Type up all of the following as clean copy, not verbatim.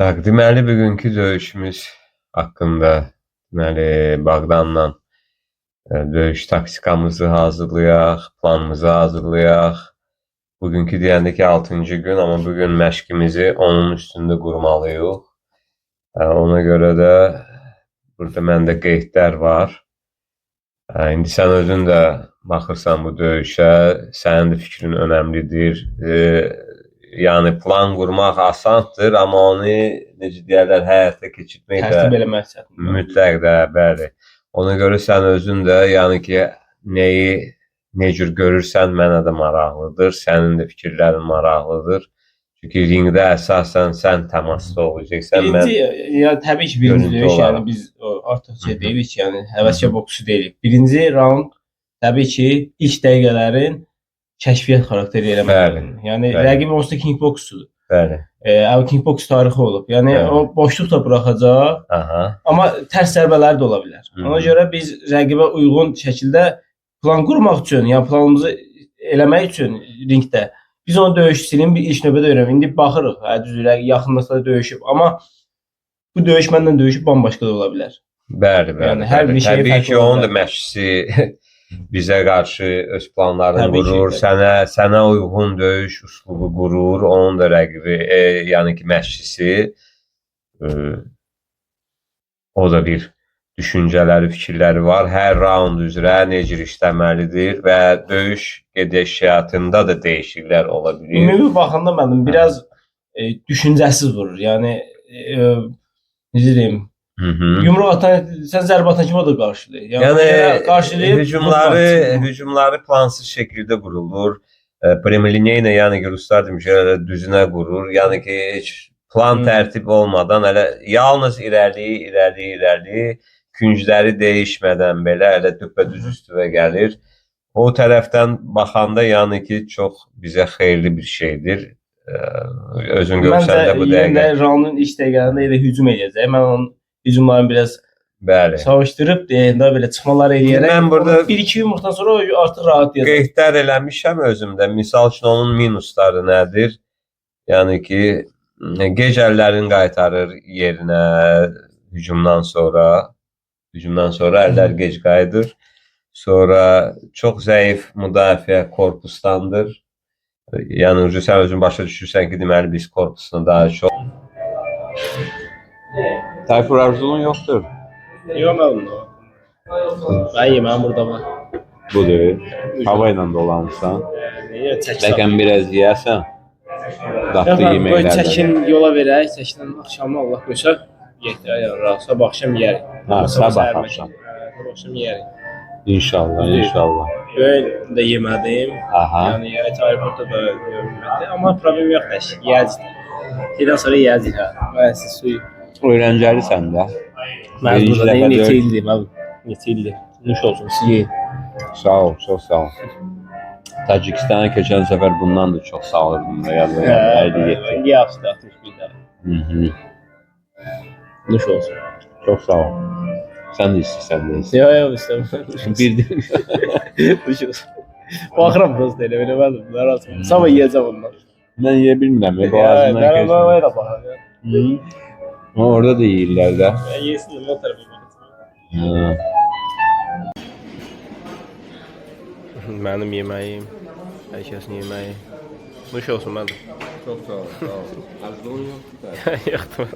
Deməli bugünkü döyüşümüz haqqında deməli Bağdanla döyüş taktikamızı hazırlayaq, planımızı hazırlayaq. Bugünkü deyəndə ki 6-cı gün, amma bugün məşqimizi onun üstündə qurmalıyıq. Ona görə də burada məndə qeydlər var. İndi sən özün də baxırsan bu döyüşə, sənin də fikrin önəmlidir. Yəni plan qurmaq asandır, amma onu necə deyərlər, həyata keçirmək də Tərtib eləmək çətindir. mütləq də, bəli. Ona görə sən özün də, yəni ki, nəyi nə cür görürsən mənə də maraqlıdır, sənin də fikirlərin maraqlıdır. Çünki ringdə əsasən sən təmasda olacaqsan. Birinci, ya təbii ki, birinci görüntü döyüş, olaraq. yəni biz artıq şey deyirik ki, yəni həvəskar boksçu deyilik. Birinci raund təbii ki, ilk dəqiqələrin kəşfiyyat xarakteri eləmək Bəli, lazımdır. Yəni bəli. rəqib onsuz da kickboksçudur. Bəli. Kickboks tarixi olub. Yəni Bəli. o boşluq da buraxacaq, Aha. amma tərs zərbələri də ola bilər. Ona görə biz rəqibə uyğun şəkildə plan qurmaq üçün, yəni planımızı eləmək üçün ringdə biz onu döyüş stilini bir ilk növbədə öyrənək. İndi baxırıq, hə düzdür, yaxınlıqda döyüşüb, amma bu döyüş məndən döyüşüb bambaşqa da ola bilər. Bəli, bəli. Yəni hər bir şey təbii fərqli ki, ola onun da bilər. məşqçisi bizə qarşı öz planlarını Təbii ki, qurur, təbii. sənə uyğun döyüş üslubu qurur, onun da rəqibi, yəni ki, məşqçisi o da bir düşüncələri, fikirləri var. Hər raund üzrə necə işləməlidir və döyüş gedişatında da dəyişikliklər ola bilir. Ümumi baxanda mənim biraz düşüncəsiz vurur. Yəni necə deyim? Yumruq atan, sən zərbə atan kimi o da qarşılayır. Yəni qarşılayıb hücumları plansız şəkildə qurulur. Premliniyyə, yəni ki, ruslar demiş, düzünə qurur. Yəni ki, heç plan tərtib olmadan elə yalnız irəliyi, küncləri dəyişmədən belə elə düpbədüz üstünə gəlir. O tərəfdən baxanda yəni ki, çox bizə xeyirli bir şeydir. Özün görsən də bu dəqiqə. Məncə raundun ilk dəqiqələrində elə hücum edəcək. Mən onun hücumlarını biraz savaşdırıb deyəndə belə çıxmalar eləyərək. Mən burada 1-2 yumruqdan sonra artıq rahat deyəcəm. Qeydlər eləmişəm özümdə. Misal üçün onun minusları nədir? Yəni ki, gec əllərini qaytarır yerinə hücumdan sonra əllər gec qayıdır. Sonra çox zəif müdafiə korpusdandır. Yəni sən özün başa düşürsən ki, deməli biz korpusuna daha çox. Tayfur Arzulun yoxdur. Yox, mən mən yeməm burada var. Budur. Hava ilə dolanırsan. Bəlkə biraz yeyəsən. Dadlı yeməklərdən. Çəkin yola verək, çəkindən axşamı Allah qoysa yetər, sabah axşam yeyərik. Sabah axşam yeyərik. İnşallah. Öğün də yemədim. Aha. Yəni aeroportda da yemədim. Amma problem yoxdur. Yeyəcək. Şeydən sonra yeyəcək. Mən siz suyu. Öyrəncəlisən də. Mən burada neçə ildir, mən neçə ildir. Nuş olsun, siz yeyin. Sağ ol, çox sağ ol. Tacikistana keçən səfər bundan da çox sağ olurdum da yadına gəldi. Yaxşı, 61 dəfə. Nuş olsun. Çox sağ ol. Sən də istəyirsən də. Yox, istəmirəm. Bir Nuş olsun. Baxıram prosta elə eləmədim. Narazıyam. Sabah yeyəcəm ondan. Mən yeyə bilmirəm. Boğazımdan keçmir. Mən da baxıram. Orada da yeyirlər də. Yesin, o tərəfə baxıram. Mənim yeməyim, hər kəsin yeməyi. Nuş olsun mənim. Çox sağ ol. Arzulun yoxdur da. Yoxdur.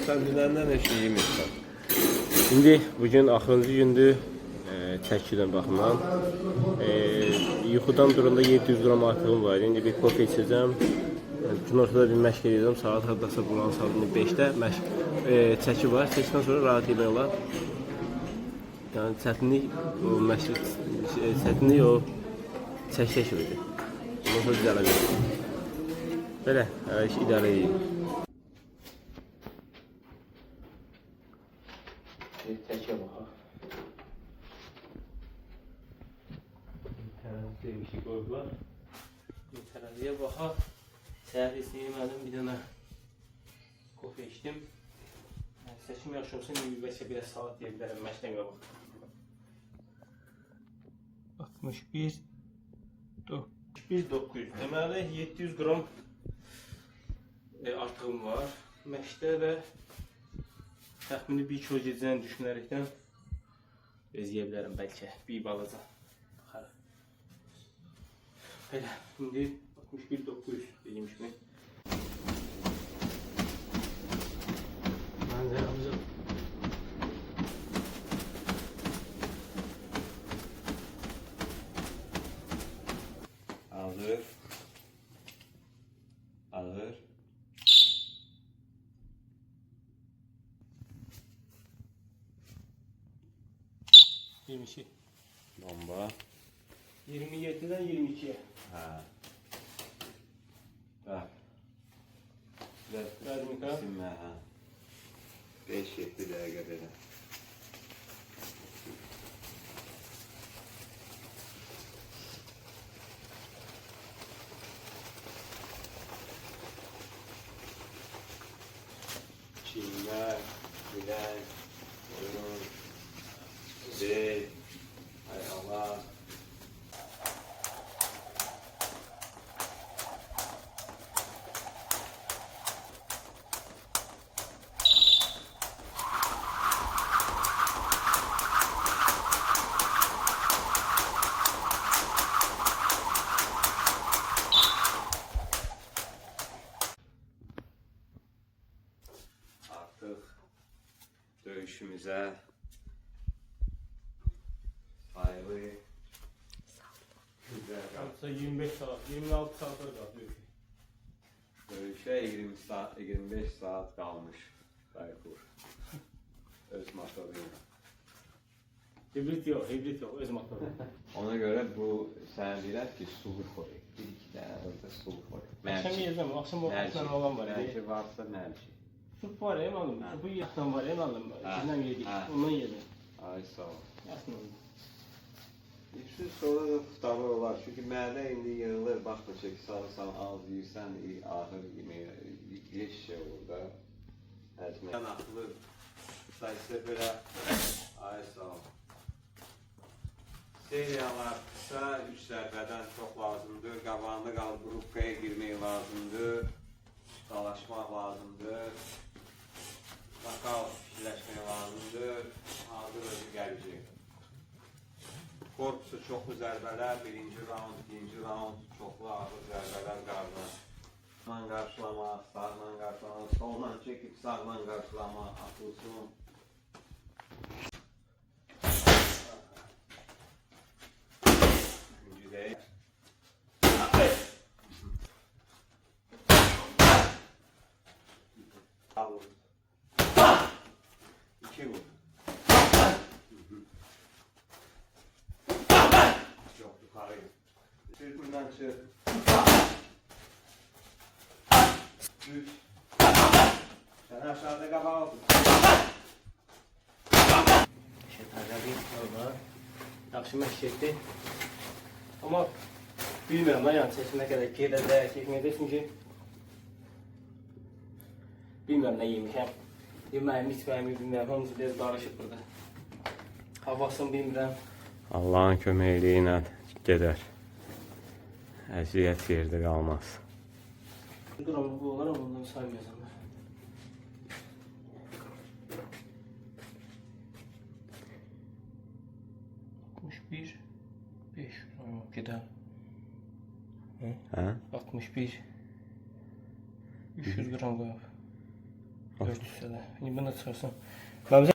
Sən dünəndən heç şey yemirsən. İndi bugün axırıncı gündür çəkidən baxımdan. Yuxudan duranda 700 qram artığım var. İndi bir kofe içəcəm. Gün ortada bir məşq edəcəm. Saat hardasa buranın saatında 5-də çəki var. Çəkdən sonra rahat yemək olar. Yəni çətinlik o çəkək idi. Ondan sonra düzələcək. Belə, idarə edeyim. Çəkə baxaq. Tərəziyə bir şey qoyublar. Tərəziyə baxaq. Səhər yemədim, bir dənə kofe içdim. Seçim yaxşı olsa, bəlkə biraz salat deyə bilərəm, məşqdən qabaq. 61.900. Deməli 700 qram artığım var. Məşqdə və təxmini 1 kilo gedəcəyini düşünərekdən bez yeyə bilərəm bəlkə. Bir balaca. Baxarıq. Belə, indi 61.900 dediyim kimi. Mənzərəmizə Hazır. Hazır. Bomba. 27'den 22'ye. Ha. Bak. Biraz Verdim yukarı. isim ver ha. 5-7 dəqiqə belə. Çiğner, bilek, boyun, bel, ayağlar. Artıq döyüşümüzə sayılı güzel Yoksa 25 saat, 26 saat kaldı. döyüşə 20 saat, 25 saat qalmış Baykur. Öz motoruyla. Hibrit yok, öz motoru. Ona görə bu sənə deyirlər ki, sulu koyuq. 1-2 dənə orada sulu koyuq. Akşam yiyeceğim, akşam o akşam olan var. Mərci varsa mərci. Süt var ya malum, bu yaktan var ya malum. Ha, Bizden yedik, ha. ondan yedim. Ay sağ ol. Aslında. İşte sonra da tutarlı olar. Çünki mədə indi yığılır. Baxma çək, sarısan, az yiyirsən, ahır yeməyə geç şey olur da. Həcmə. Atılır. Sayısı belə. Ay sağ ol. Seriyalar qısa, 3 zərbədən çox lazımdır. Qabağında qalıb qrupkaya girmək lazımdır. Dalaşmaq lazımdır. Nakal fikirləşmək lazımdır. Hazır özü gələcək. Korpusu çoxlu zərbələr, 1-ci raund, 2-ci raund, çoxlu ağır zərbələr qarşı. Sağla qarşılamaq, sağla qarşılamaq, soldan çəkib sağla qarşılamaq, atılsın. Üçüncü deyil. Al. 2 vur. Yok, yukarı. Çık buradan çık. 3. Sen aşağıda kapağı otur. Şeytanlar orada. Yaxşı məşqdir. Amma bilmirəm lan yəni seçimə qədər gedəcək, getməyəcək çünki bilmirəm nə yemişəm. Yeməyimi, içməyimi bilmirəm, hamısı biraz qarışıq burada. Havasını bilmirəm. Allah'ın köməkliyi ilə gedər. Əziyyət yerdə qalmaz. Duram bu olar ama ondan saymayacağım. 61 5 gider. Hə? 61 300 gram koyup 400 lira. İndi bunu çıxarsan. Məmzə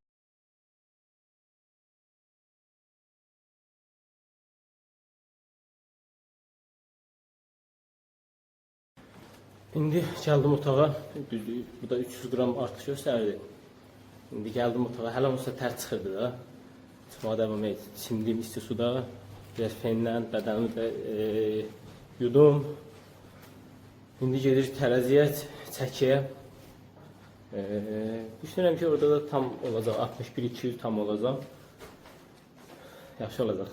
İndi gəldim otağa. Düzdür, bu da 300 gram artıq göstərdi. İndi gəldim otağa. Hələ olsa tər çıxırdı da. Çıxmağa davam etdim. Çimdim isti suda. Biraz fenlə bədənimi də yudum. İndi gedir tərəziyə çəkiyə. Düşünürəm ki, orada da tam olacaq. 61-200 tam olacaq. Yaxşı olacaq.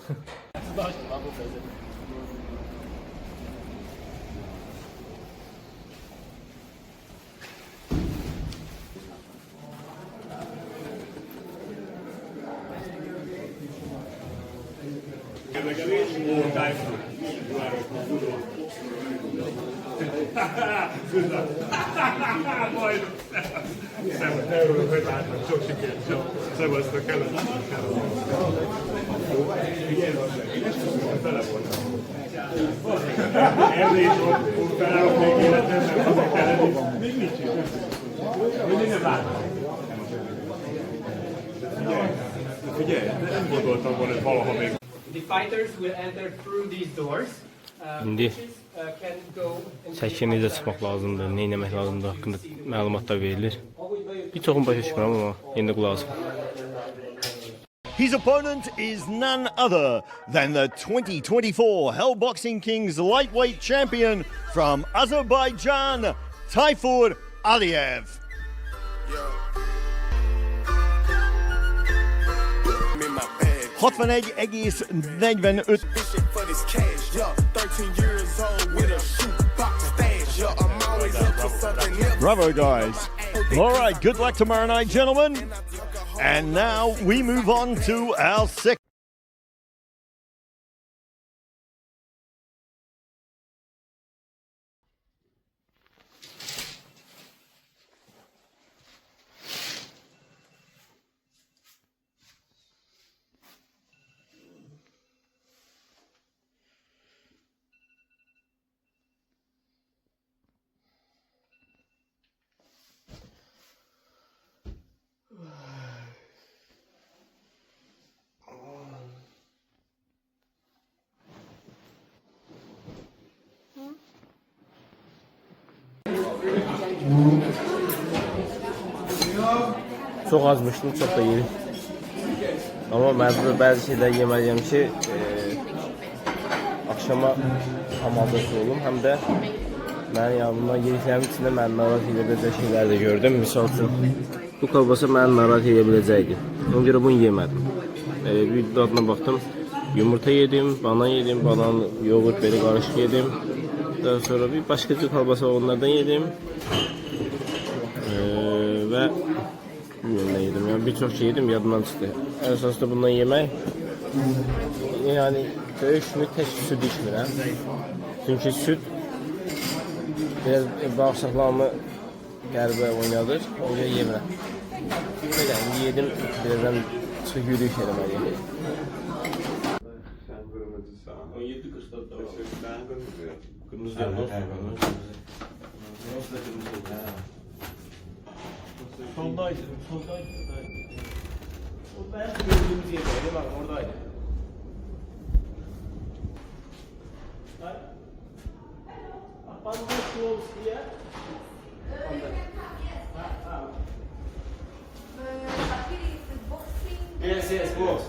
Güzel. Majd. Nem örülök, hogy látnak. Sok sikert. Szevasztok, kellemes. Tele voltam. Erdélyt volt felállok még életemben, hazak kellene. Még nincs is. Még nem látom. Figyelj, nem gondoltam volna, hogy valaha még. The fighters will enter through these doors. İndi Can go çəkiyə necə çıxmaq lazımdır, nə etmək lazımdır haqqında məlumatlar verilir. Bir çoxunu başa düşmürəm amma indi qulaq asın. His opponent is none other than the 2024 Hell Boxing Kings lightweight champion from Azerbaijan, Tayfur Aliyev. Hotvan egész 45. Bravo, guys. All right, good luck tomorrow night, gentlemen. And now we move on to our second. Çox azmışdım, çox da yedim. Amma məcbur bəzi şeylər yeməliyəm ki, axşama hamazası olum. Həm də mənim yanımdan yediklərimin içində məni narahat edə biləcək şeylər də gördüm. Misal üçün, bu kolbasa məni narahat edə biləcəkdi. Ona görə bunu yemədim. Bir dadına baxdım, yumurta yedim, banan yedim, banan, yoğurt, belə qarışıq yedim. Daha sonra bir başqa cür kolbasa onlardan yedim. Və bilmiyorum ne yedim ya, birçok şey yedim, yadımdan çıktı. Esasında bundan yemek, yani döyüşümü tek süt içmirəm. Çünkü süt biraz bağırsaqlarımı qəribə oynadır, o yüzden yemirəm. Böyle indi yedim, birazdan çıxıb yürüyüş eləməliyim. Sen kırmızı sağ. 17.44'da var. Ben kırmızı. Kırmızı yok. Soldaydı, soldaydı. O beyaz gördüğümüz yerdeydi, bak oradaydı. Up on the close here. Yes, yes, both.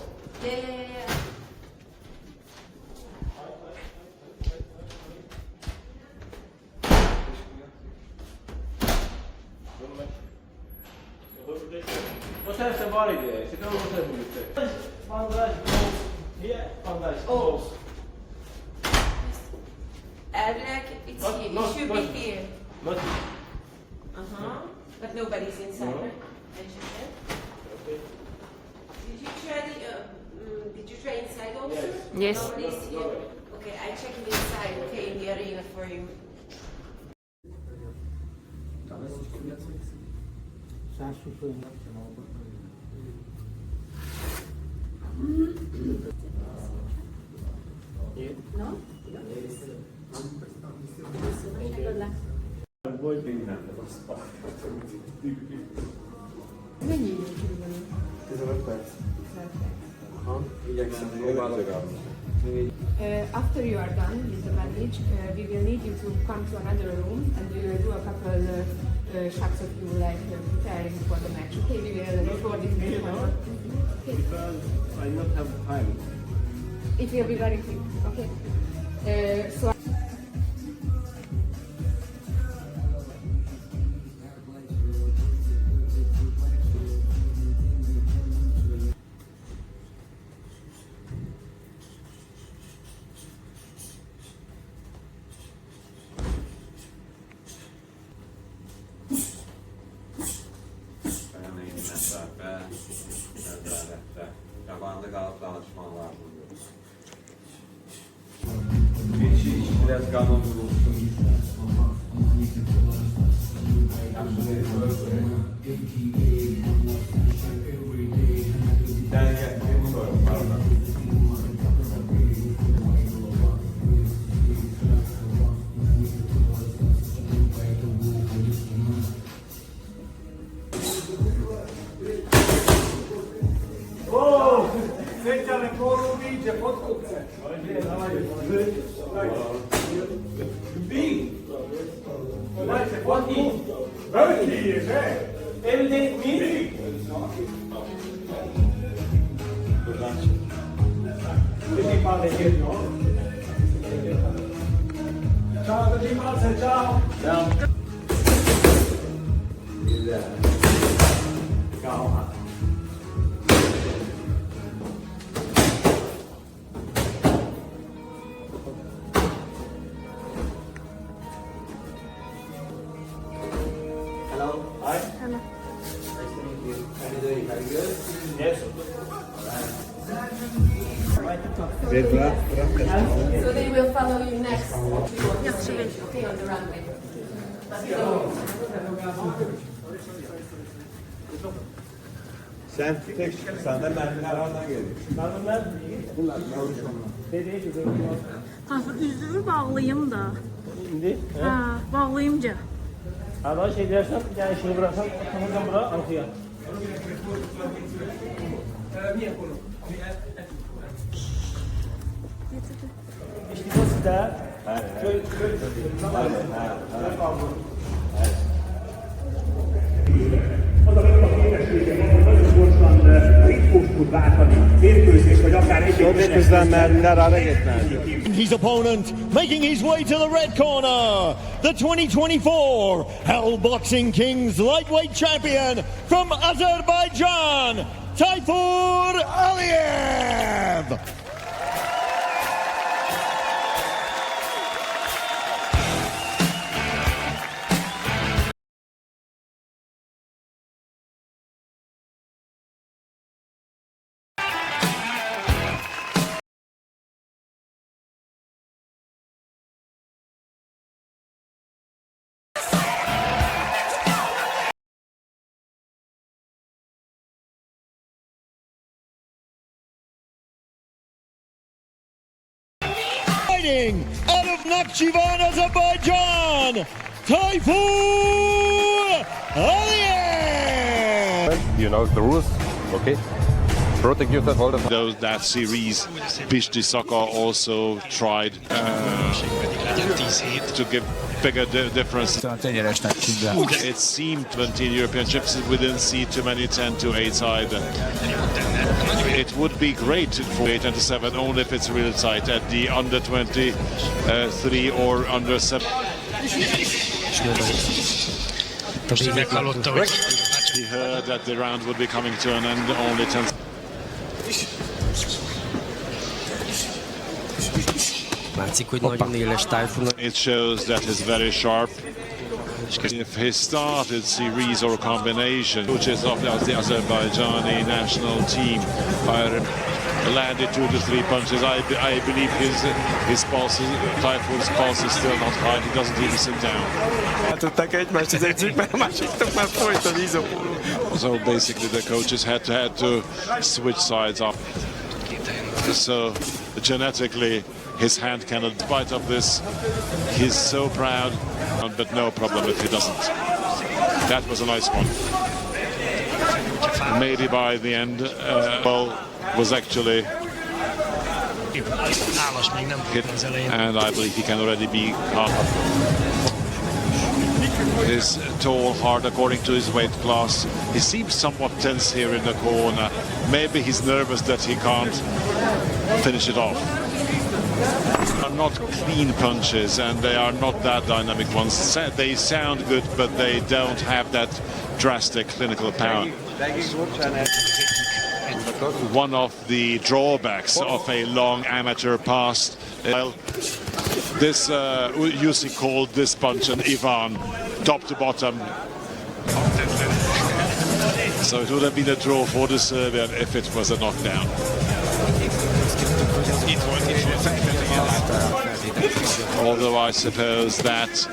Yeah. O tarafta var idi. Sizin o tarafta gitti. Bandaj, here, bandaj, Oh. Like it's Not- here. It not- should not- be here. Not But nobody's inside. No. Right? I checked it. Did you try inside also? Yes. Nobody's here. Okay, I checked inside. Okay, in the arena for you. After you are done with the bandage, we will need you to come to another room and we will do a couple shots of you like preparing for the match. Okay, we will record it very well. Okay. because I not have time. It will be very quick. Okay. So. Beğenmeyin mesafe, nezarette. Yabanda kalıp danışman lazımdır. Bir şey biraz kanun bulunsun. Velký je, že? Everyday meat. Čau, držím palce, čau. So they will follow you next. Okay, on the runway. Sen tek senden mermiler oradan geliyor. Tayfur üzümü bağlayayım da. Şimdi. Ha, bağlayımca. Ama şey dersen, yani şunu bıraksan, tamamdan bura arkaya. İşte bu sizde. Az a legjobb képessége van, hogy nagyon gyorsan ritkós tud váltani mérkőzés, vagy akár egy Közben mermiler ara gitmez. His opponent making his way to the red corner, the 2024 Hell Boxing Kings lightweight champion from Azerbaijan, Tayfur Aliyev. Fighting out of Nakhchivan, Azerbaijan, Tayfur Aliyev. You know the rules, okay? Protect yourself all the time. That series, Pishti Soccer also tried to give bigger difference. It seemed 20 European chips we didn't see too many 10 to 8 side. It would be great for 8 and 7 only if it's really tight at the under 23 or under 7. He heard that the round would be coming to an end only 10. It shows that he's very sharp. If he started series or combination, which is of the Azerbaijani national team, landed 2 to 3 punches, I believe his pulse, Tayfur's pulse is still not high. He doesn't even sit down. So basically the coaches had to switch sides up. So genetically his hand cannot, in spite of this, he's so proud, but no problem if he doesn't. That was a nice one. Maybe by the end, was actually hit, and I believe he can already be hard. He's tall, hard according to his weight class. He seems somewhat tense here in the corner. Maybe he's nervous that he can't finish it off. Are not clean punches, and they are not that dynamic ones. They sound good, but they don't have that drastic clinical power. One of the drawbacks of a long amateur past, this Usyk called this punch an Ivan, top to bottom. So it would have been a draw for the Serbian if it was a knockdown. Although I suppose that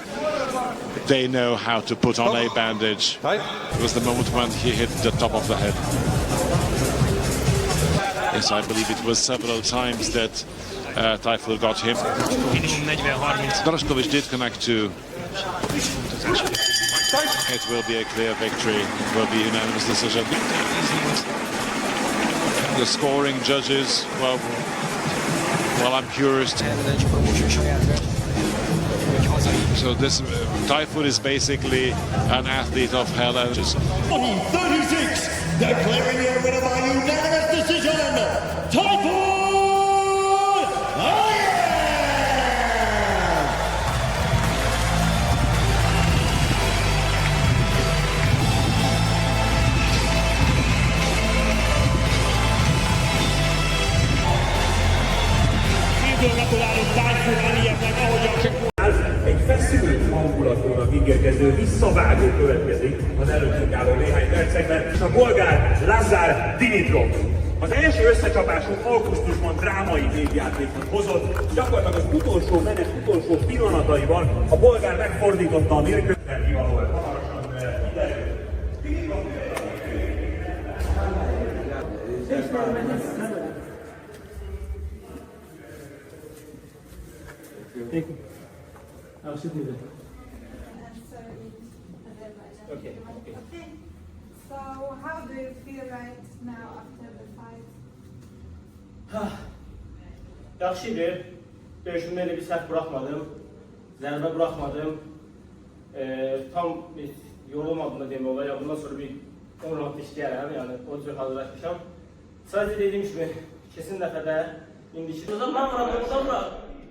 they know how to put on a bandage. It was the moment when he hit the top of the head. Yes, I believe it was several times that Tayfur got him. Darashkovic did connect to. It will be a clear victory. It will be unanimous decision. The scoring judges, well, I'm curious. So this Tayfur is basically an athlete of hell. 36, declaring your winner by unanimous decision, Tayfur Aliyev! Gratulálunk Tayfur Aliyevnek, egy feszült hangulaton ígérkező visszavágó következik az előttünk álló néhány percekben, és a bolgár Lazar Dimitrov. Az első összecsapásunk augusztusban drámai végjátékot hozott, gyakorlatilag az utolsó menet utolsó pillanataiban a bolgár megfordította a mérkőzést. Hamarosan kiderül. Okay. So how do you feel right now after the fight? Yaxşıdır. Döyüşümdə elə bir səhv buraxmadım. Zərbə buraxmadım. Tam yorulmadım da demək olar. Ya bundan sonra bir 10 round işləyərəm. Yəni o cür hazırlaşmışam. Sadəcə dediyim kimi kesin dəfədə indiki mən vuranda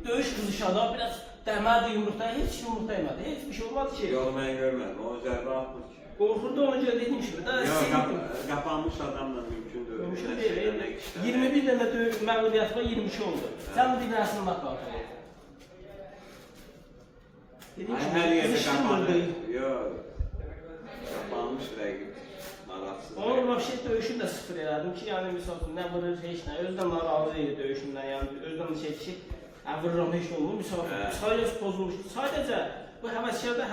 döyüş qızışanda biraz dəmədi yumruqda heç yumruq dəymədi. Heç bir şey olmadı ki. Yormayı görmədim. O zərbə atmış. Qorxurdu ona görə dediyim kimi. Qapanmış adamla mümkün deyil. Mümkün deyil. 21 dənə məğlubiyyət var, 22 oldu. Sən bir dənəsini bax. Dediyim kimi, Hər yerdə qızışdırmırdı. Yox. Qapanmış rəqib. Maraqsız. Onun vəbşət döyüşünü də sıfır elədim ki, yəni misal üçün nə vurur, heç nə. Özdən narazı idi döyüşündən, yəni özdən şey vururam, heç nə olmur. Misal sadəcə pozulmuşdu. Sadəcə bu həvəskarda